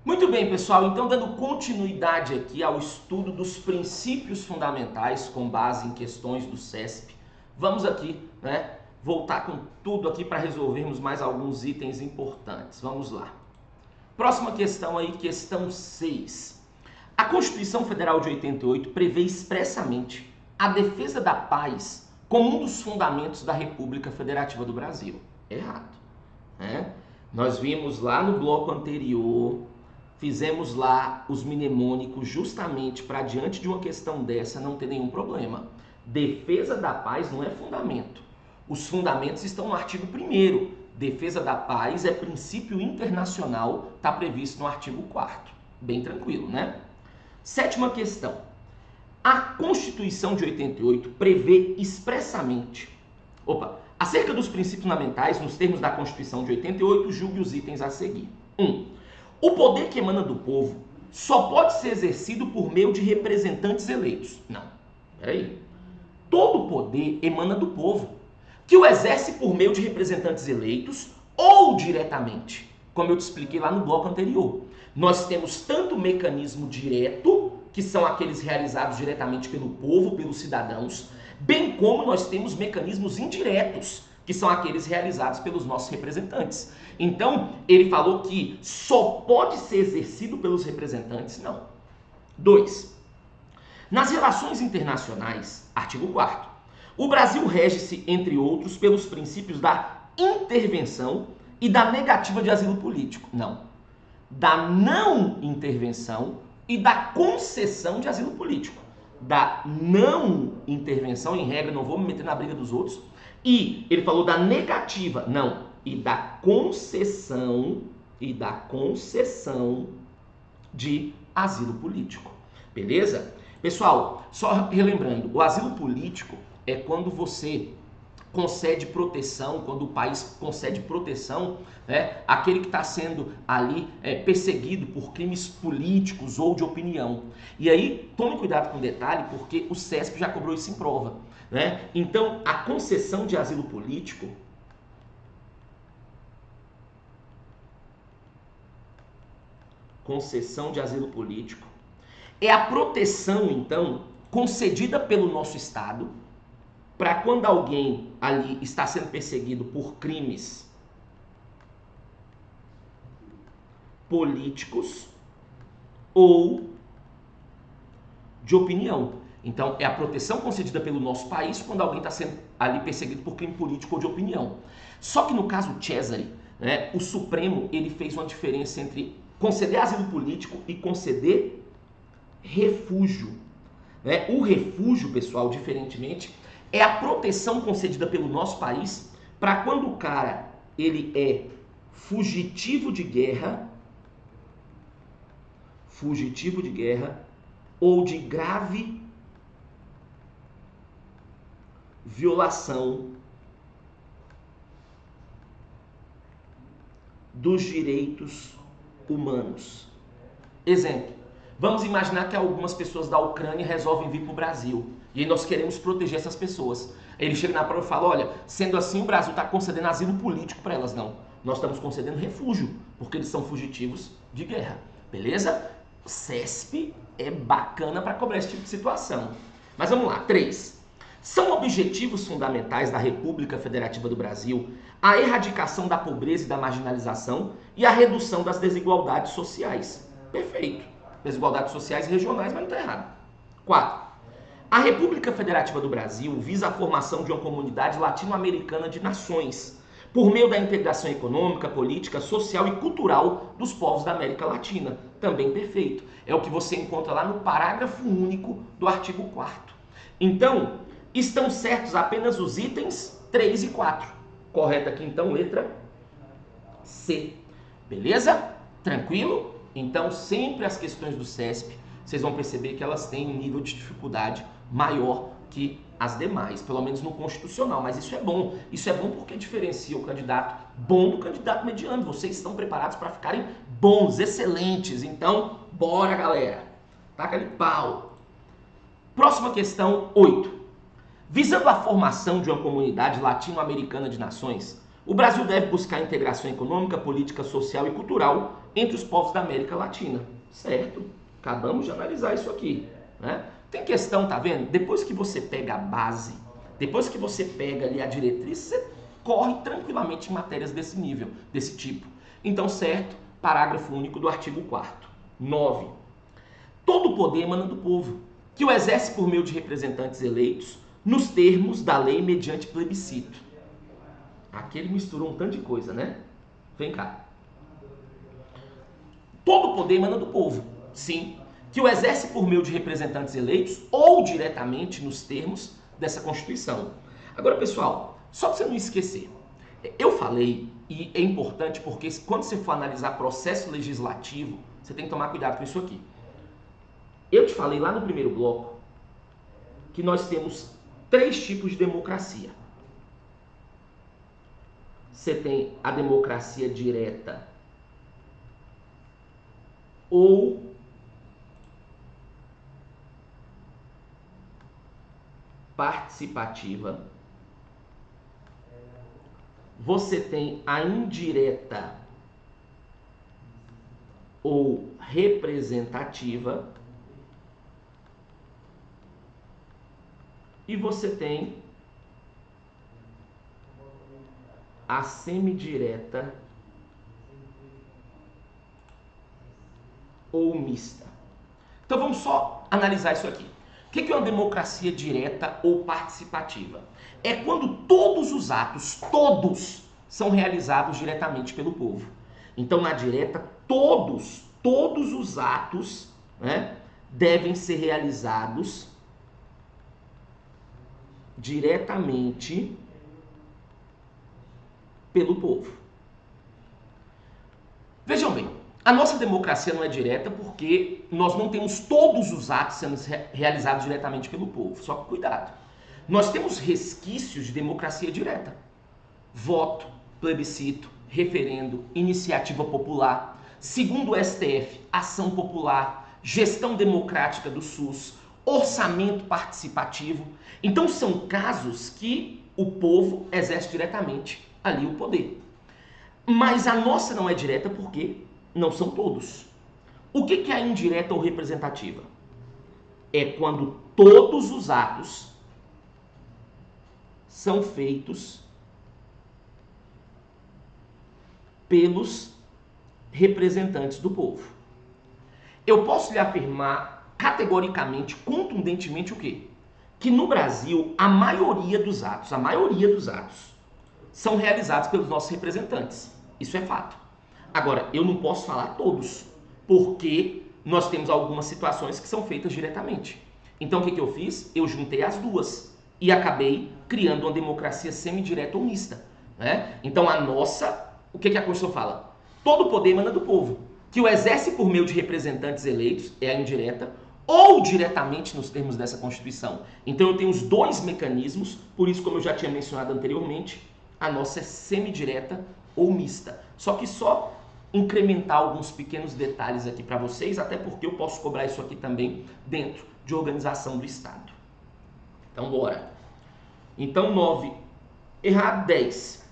Muito bem, pessoal, então dando continuidade aqui ao estudo dos princípios fundamentais com base em questões do CESP, vamos aqui, voltar com tudo aqui para resolvermos mais alguns itens importantes. Vamos lá. Próxima questão aí, questão 6. A Constituição Federal de 88 prevê expressamente a defesa da paz como um dos fundamentos da República Federativa do Brasil. Errado, né? Nós vimos lá no bloco anterior, fizemos lá os mnemônicos justamente para diante de uma questão dessa não ter nenhum problema. Defesa da paz não é fundamento. Os fundamentos estão no artigo 1º. Defesa da paz é princípio internacional, está previsto no artigo 4º. Bem tranquilo, né? Sétima questão. A Constituição de 88 prevê expressamente, acerca dos princípios fundamentais, nos termos da Constituição de 88, julgue os itens a seguir. 1. O poder que emana do povo só pode ser exercido por meio de representantes eleitos. Não, peraí. Todo poder emana do povo, que o exerce por meio de representantes eleitos ou diretamente, como eu te expliquei lá no bloco anterior. Nós temos tanto mecanismo direto, que são aqueles realizados diretamente pelo povo, pelos cidadãos, bem como nós temos mecanismos indiretos, que são aqueles realizados pelos nossos representantes. Então, ele falou que só pode ser exercido pelos representantes? Não. 2. Nas relações internacionais, artigo 4º, o Brasil rege-se, entre outros, pelos princípios da intervenção e da negativa de asilo político. Não. Da não intervenção e da concessão de asilo político. Da não intervenção, em regra, não vou me meter na briga dos outros. E ele falou da negativa, não, e da concessão de asilo político. Beleza? Pessoal, só relembrando, o asilo político é quando você concede proteção, quando o país concede proteção, àquele que está sendo ali perseguido por crimes políticos ou de opinião. E aí, tome cuidado com o detalhe, porque o CESP já cobrou isso em prova. Então, a concessão de asilo político é a proteção, então, concedida pelo nosso Estado para quando alguém ali está sendo perseguido por crimes políticos ou de opinião. Então, é a proteção concedida pelo nosso país quando alguém está sendo ali perseguido por crime político ou de opinião. Só que no caso Cesare, o Supremo ele fez uma diferença entre conceder asilo político e conceder refúgio. O refúgio, pessoal, diferentemente, é a proteção concedida pelo nosso país para quando o cara ele é fugitivo de guerra ou de grave violação dos direitos humanos. Exemplo, vamos imaginar que algumas pessoas da Ucrânia resolvem vir para o Brasil e aí nós queremos proteger essas pessoas. Ele chega na prova e fala, olha, sendo assim o Brasil está concedendo asilo político para elas. Não, nós estamos concedendo refúgio, porque eles são fugitivos de guerra. Beleza? O CESP é bacana para cobrar esse tipo de situação. Mas vamos lá, 3. São objetivos fundamentais da República Federativa do Brasil a erradicação da pobreza e da marginalização e a redução das desigualdades sociais. Perfeito. Desigualdades sociais e regionais, mas não está errado. 4. A República Federativa do Brasil visa a formação de uma comunidade latino-americana de nações, por meio da integração econômica, política, social e cultural dos povos da América Latina. Também perfeito. É o que você encontra lá no parágrafo único do artigo 4º. Então, estão certos apenas os itens 3 e 4. Correta aqui, então, letra C. Beleza? Tranquilo? Então, sempre as questões do CESP, vocês vão perceber que elas têm um nível de dificuldade maior que as demais, pelo menos no constitucional. Mas isso é bom. Isso é bom porque diferencia o candidato bom do candidato mediano. Vocês estão preparados para ficarem bons, excelentes. Então, bora, galera. Taca-lhe pau. Próxima questão, 8. Visando a formação de uma comunidade latino-americana de nações, O Brasil deve buscar integração econômica, política, social e cultural entre os povos da América Latina. Certo? Acabamos de analisar isso aqui, né? Tem questão, tá vendo? Depois que você pega a base, depois que você pega ali a diretriz, você corre tranquilamente em matérias desse nível, desse tipo. Então, certo, parágrafo único do artigo 4º. 9. Todo o poder emana do povo, que o exerce por meio de representantes eleitos, nos termos da lei mediante plebiscito. Aqui ele misturou um tanto de coisa, né? Vem cá. Todo o poder emana do povo, sim, que o exerce por meio de representantes eleitos ou diretamente nos termos dessa Constituição. Agora, pessoal, só para você não esquecer, eu falei, e é importante porque quando você for analisar processo legislativo, você tem que tomar cuidado com isso aqui. Eu te falei lá no primeiro bloco que nós temos 3 tipos de democracia. Você tem a democracia direta ou participativa. Você tem a indireta ou representativa. E você tem a semidireta ou mista. Então vamos só analisar isso aqui. O que é uma democracia direta ou participativa? É quando todos os atos, todos, são realizados diretamente pelo povo. Então na direta, todos os atos, né, devem ser realizados diretamente pelo povo. Vejam bem, a nossa democracia não é direta porque nós não temos todos os atos sendo realizados diretamente pelo povo. Só que cuidado, nós temos resquícios de democracia direta. Voto, plebiscito, referendo, iniciativa popular, segundo o STF, ação popular, gestão democrática do SUS, orçamento participativo. Então são casos que o povo exerce diretamente ali o poder. Mas a nossa não é direta porque não são todos. O que é a indireta ou representativa? É quando todos os atos são feitos pelos representantes do povo. Eu posso lhe afirmar categoricamente, contundentemente o quê? Que no Brasil a maioria dos atos são realizados pelos nossos representantes. Isso é fato. Agora, eu não posso falar todos, porque nós temos algumas situações que são feitas diretamente. Então, o que eu fiz? Eu juntei as duas e acabei criando uma democracia semidireta ou mista, né? Então, a nossa, o que a Constituição fala? Todo poder emana do povo, que o exerce por meio de representantes eleitos, é a indireta, ou diretamente nos termos dessa Constituição. Então, eu tenho os 2 mecanismos, por isso, como eu já tinha mencionado anteriormente, a nossa é semidireta ou mista. Só que só incrementar alguns pequenos detalhes aqui para vocês, até porque eu posso cobrar isso aqui também dentro de organização do Estado. Então, bora. Então, 9, errado. 10.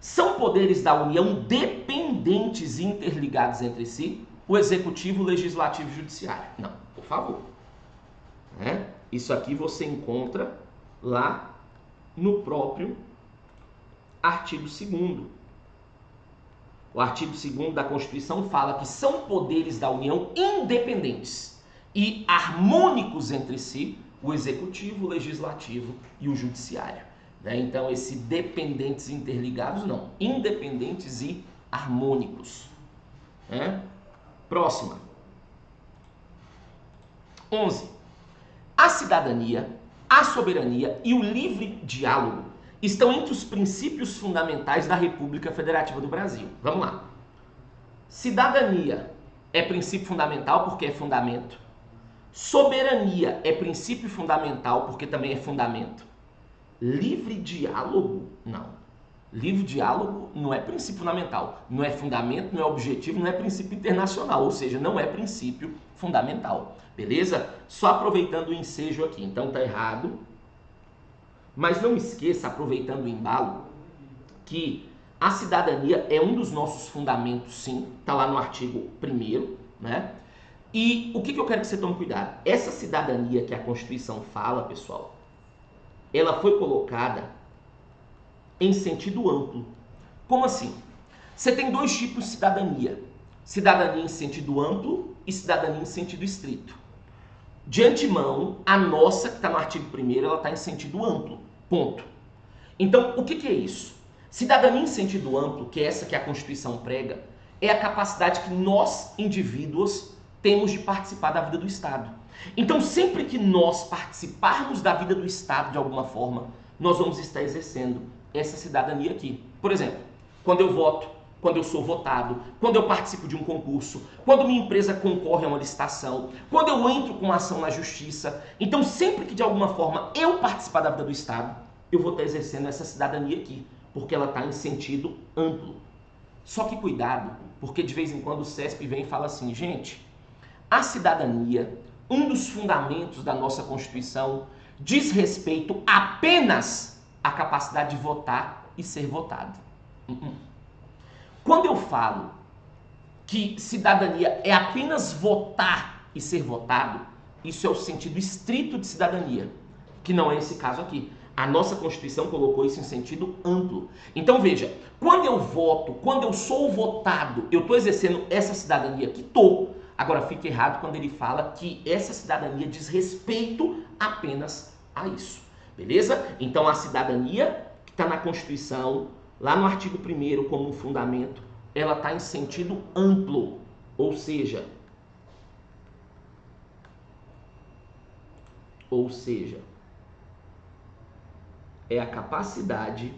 São poderes da União dependentes e interligados entre si, o Executivo, o Legislativo e o Judiciário. Não, por favor. Isso aqui você encontra lá no próprio artigo 2º. O artigo 2º da Constituição fala que são poderes da União independentes e harmônicos entre si, o Executivo, o Legislativo e o Judiciário. Então, esse dependentes e interligados, não. Independentes e harmônicos. Próxima. 11. A cidadania, a soberania e o livre diálogo estão entre os princípios fundamentais da República Federativa do Brasil. Vamos lá. Cidadania é princípio fundamental porque é fundamento. Soberania é princípio fundamental porque também é fundamento. Livre diálogo? Não. Livre diálogo não é princípio fundamental. Não é fundamento, não é objetivo, não é princípio internacional. Ou seja, não é princípio fundamental. Beleza? Só aproveitando o ensejo aqui. Então tá errado. Mas não esqueça, aproveitando o embalo, que a cidadania é um dos nossos fundamentos, sim, está lá no artigo 1º, né? E o que eu quero que você tome cuidado? Essa cidadania que a Constituição fala, pessoal, ela foi colocada em sentido amplo. Como assim? Você tem dois tipos de cidadania. Cidadania em sentido amplo e cidadania em sentido estrito. De antemão, a nossa, que está no artigo 1º, ela está em sentido amplo. Ponto. Então, o que é isso? Cidadania em sentido amplo, que é essa que a Constituição prega, é a capacidade que nós, indivíduos, temos de participar da vida do Estado. Então, sempre que nós participarmos da vida do Estado de alguma forma, nós vamos estar exercendo essa cidadania aqui. Por exemplo, quando eu voto, quando eu sou votado, quando eu participo de um concurso, quando minha empresa concorre a uma licitação, quando eu entro com ação na justiça. Então, sempre que de alguma forma eu participar da vida do Estado, eu vou estar exercendo essa cidadania aqui, porque ela está em sentido amplo. Só que cuidado, porque de vez em quando o CESP vem e fala assim, gente, a cidadania, um dos fundamentos da nossa Constituição, diz respeito apenas à capacidade de votar e ser votado. Quando eu falo que cidadania é apenas votar e ser votado, isso é o sentido estrito de cidadania, que não é esse caso aqui. A nossa Constituição colocou isso em sentido amplo. Então veja, quando eu voto, quando eu sou votado, eu estou exercendo essa cidadania que estou. Agora fica errado quando ele fala que essa cidadania diz respeito apenas a isso. Beleza? Então a cidadania que está na Constituição, lá no artigo 1º como fundamento, ela está em sentido amplo. Ou seja, é a capacidade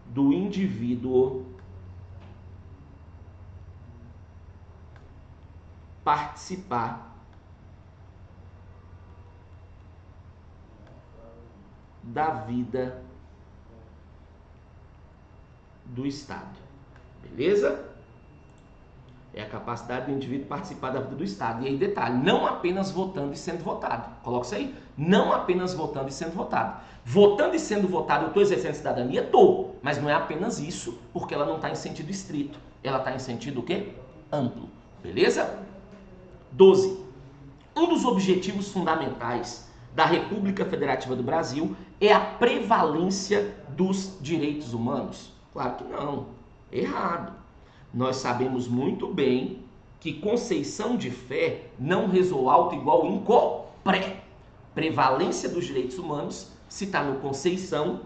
do indivíduo participar da vida do Estado. Beleza? É a capacidade do indivíduo participar da vida do Estado. E aí, detalhe, não apenas votando e sendo votado. Coloca isso aí. Não apenas votando e sendo votado. Votando e sendo votado, eu estou exercendo cidadania? Estou. Mas não é apenas isso, porque ela não está em sentido estrito. Ela está em sentido o quê? Amplo. Beleza? 12. Um dos objetivos fundamentais da República Federativa do Brasil é a prevalência dos direitos humanos? Claro que não. Errado. Nós sabemos muito bem que conceição de fé não rezou alto igual pré. Prevalência dos direitos humanos, se está no conceição,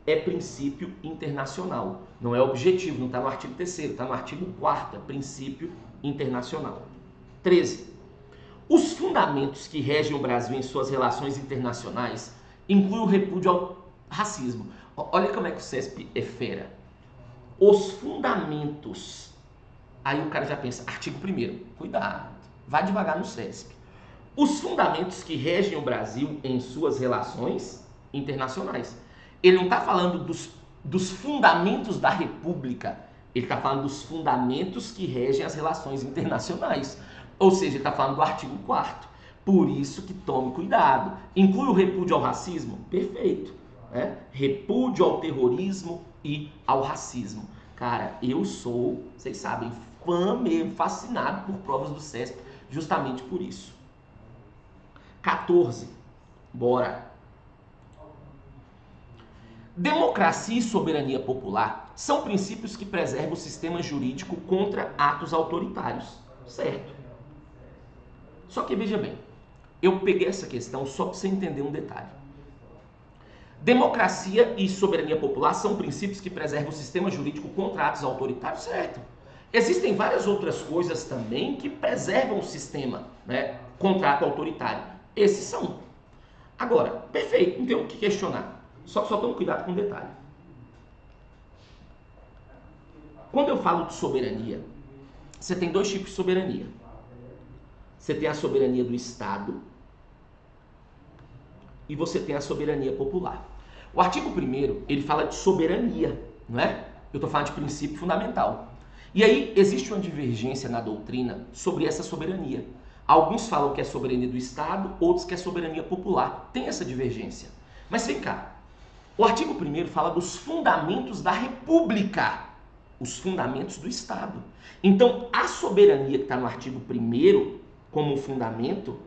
é princípio internacional. Não é objetivo, não está no artigo 3º, está no artigo 4º, princípio internacional. 13. Os fundamentos que regem o Brasil em suas relações internacionais incluem o repúdio ao racismo. Olha como é que o CESP é fera. Os fundamentos. Aí o cara já pensa, artigo 1º, cuidado, vai devagar no CESP. Os fundamentos que regem o Brasil em suas relações internacionais. Ele não está falando dos fundamentos da República, ele está falando dos fundamentos que regem as relações internacionais. Ou seja, ele está falando do artigo 4º. Por isso que tome cuidado. Inclui o repúdio ao racismo? Perfeito. Né? Repúdio ao terrorismo e ao racismo. Cara, eu sou, vocês sabem, fã mesmo, fascinado por provas do CESP, justamente por isso. 14. Bora. Democracia e soberania popular são princípios que preservam o sistema jurídico contra atos autoritários. Certo. Só que veja bem, eu peguei essa questão só para você entender um detalhe. Democracia e soberania popular são princípios que preservam o sistema jurídico contra atos autoritários, certo? Existem várias outras coisas também que preservam o sistema, né, contra ato autoritário. Esses são. Agora, perfeito, não tem o que questionar. Só tome cuidado com um detalhe. Quando eu falo de soberania, você tem dois tipos de soberania. Você tem a soberania do Estado e você tem a soberania popular. O artigo 1º, ele fala de soberania, não é? Eu estou falando de princípio fundamental. E aí existe uma divergência na doutrina sobre essa soberania. Alguns falam que é soberania do Estado, outros que é soberania popular. Tem essa divergência. Mas vem cá, O artigo 1º fala dos fundamentos da República, os fundamentos do Estado. Então, a soberania que está no artigo 1º como fundamento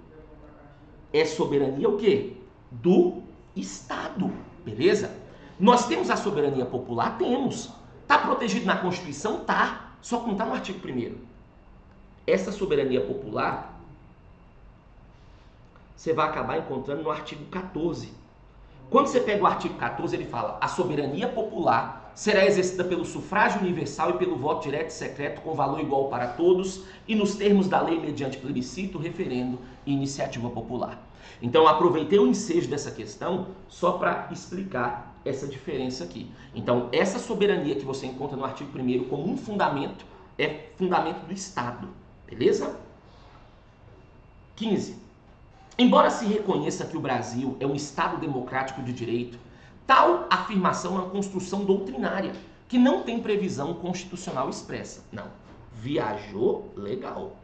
é soberania o quê? Do Estado, beleza? Nós temos a soberania popular? Temos. Está protegido na Constituição? Tá. Só que não está no artigo 1º. Essa soberania popular você vai acabar encontrando no artigo 14. Quando você pega o artigo 14, ele fala: a soberania popular será exercida pelo sufrágio universal e pelo voto direto e secreto com valor igual para todos e nos termos da lei mediante plebiscito, referendo e iniciativa popular. Então, aproveitei o ensejo dessa questão só para explicar essa diferença aqui. Então, essa soberania que você encontra no artigo 1º como um fundamento é fundamento do Estado, beleza? 15. Embora se reconheça que o Brasil é um Estado democrático de direito, tal afirmação é uma construção doutrinária que não tem previsão constitucional expressa. Não. Viajou? Legal.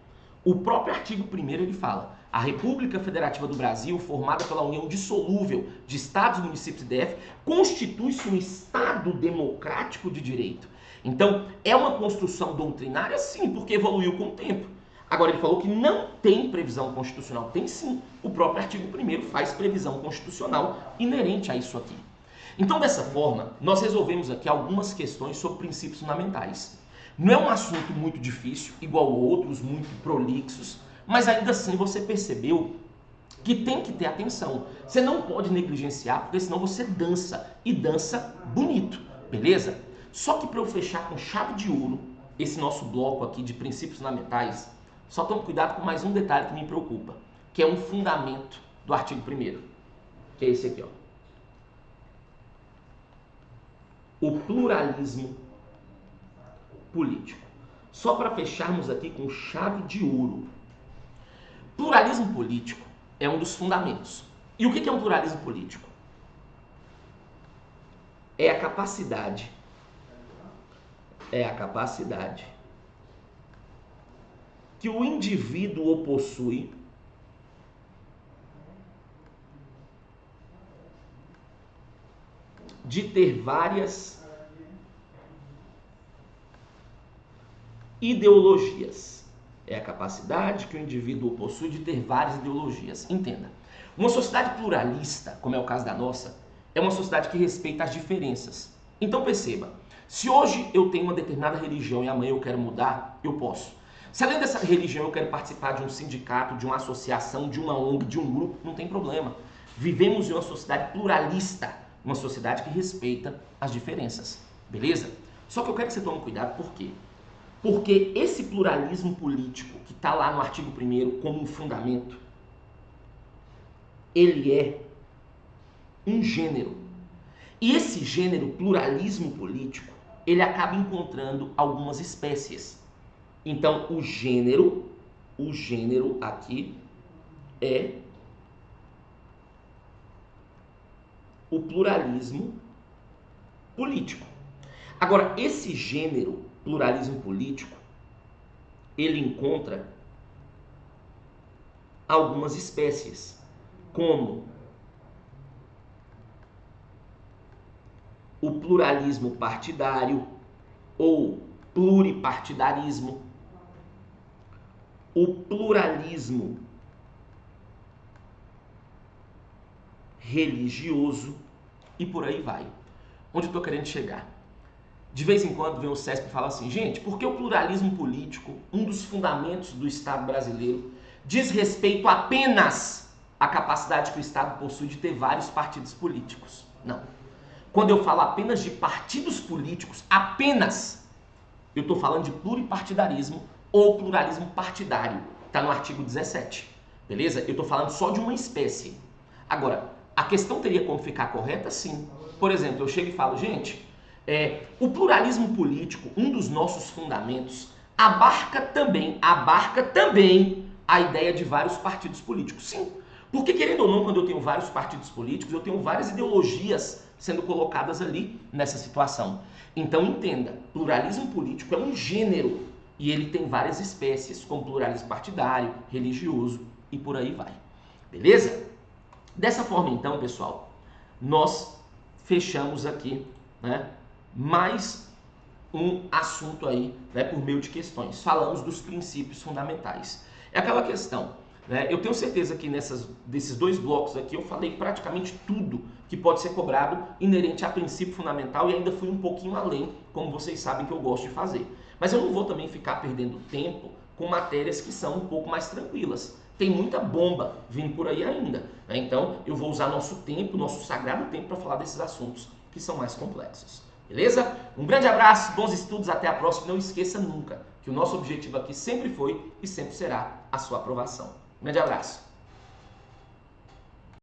O próprio artigo 1º ele fala: a República Federativa do Brasil, formada pela união dissolúvel de Estados, municípios e DF, constitui-se um Estado democrático de direito. Então, é uma construção doutrinária, sim, porque evoluiu com o tempo. Agora, ele falou que não tem previsão constitucional. Tem sim. O próprio artigo 1º faz previsão constitucional inerente a isso aqui. Então, dessa forma, nós resolvemos aqui algumas questões sobre princípios fundamentais. Não é um assunto muito difícil, igual outros, muito prolixos, mas ainda assim você percebeu que tem que ter atenção. Você não pode negligenciar, porque senão você dança, e dança bonito, beleza? Só que para eu fechar com chave de ouro esse nosso bloco aqui de princípios fundamentais, só tome cuidado com mais um detalhe que me preocupa, que é um fundamento do artigo 1º, que é esse aqui, ó. O pluralismo político. Só para fecharmos aqui com chave de ouro. Pluralismo político é um dos fundamentos. E o que é um pluralismo político? É a capacidade que o indivíduo possui de ter várias ideologias. É a capacidade que o indivíduo possui de ter várias ideologias. Entenda, uma sociedade pluralista, como é o caso da nossa, é uma sociedade que respeita as diferenças. Então perceba, se hoje eu tenho uma determinada religião e amanhã eu quero mudar, eu posso. Se além dessa religião eu quero participar de um sindicato, de uma associação, de uma ONG, de um grupo, não tem problema. Vivemos em uma sociedade pluralista, uma sociedade que respeita as diferenças, beleza? Só que eu quero que você tome cuidado, por quê? Porque esse pluralismo político que está lá no artigo 1º como um fundamento, ele é um gênero. E esse gênero, pluralismo político, ele acaba encontrando algumas espécies. Então, o gênero aqui é o pluralismo político. Agora, esse gênero, pluralismo político, ele encontra algumas espécies, como o pluralismo partidário ou pluripartidarismo, o pluralismo religioso e por aí vai. Onde eu estou querendo chegar? De vez em quando vem o CESP e fala assim: gente, por que o pluralismo político, um dos fundamentos do Estado brasileiro, diz respeito apenas à capacidade que o Estado possui de ter vários partidos políticos? Não. Quando eu falo apenas de partidos políticos, apenas, eu estou falando de pluripartidarismo ou pluralismo partidário. Está no artigo 17, beleza? Eu estou falando só de uma espécie. Agora, a questão teria como ficar correta? Sim. Por exemplo, eu chego e falo: gente, o pluralismo político, um dos nossos fundamentos, abarca também a ideia de vários partidos políticos. Sim, porque querendo ou não, quando eu tenho vários partidos políticos, eu tenho várias ideologias sendo colocadas ali nessa situação. Então entenda, pluralismo político é um gênero e ele tem várias espécies, como pluralismo partidário, religioso e por aí vai. Beleza? Dessa forma então, pessoal, nós fechamos aqui, né, mais um assunto aí, né, por meio de questões. Falamos dos princípios fundamentais. É aquela questão, né, eu tenho certeza que desses dois blocos aqui eu falei praticamente tudo que pode ser cobrado inerente a princípio fundamental e ainda fui um pouquinho além, como vocês sabem que eu gosto de fazer. Mas eu não vou também ficar perdendo tempo com matérias que são um pouco mais tranquilas. Tem muita bomba vindo por aí ainda, né? Então eu vou usar nosso tempo, nosso sagrado tempo, para falar desses assuntos que são mais complexos. Beleza? Um grande abraço, bons estudos, até a próxima. Não esqueça nunca que o nosso objetivo aqui sempre foi e sempre será a sua aprovação. Um grande abraço.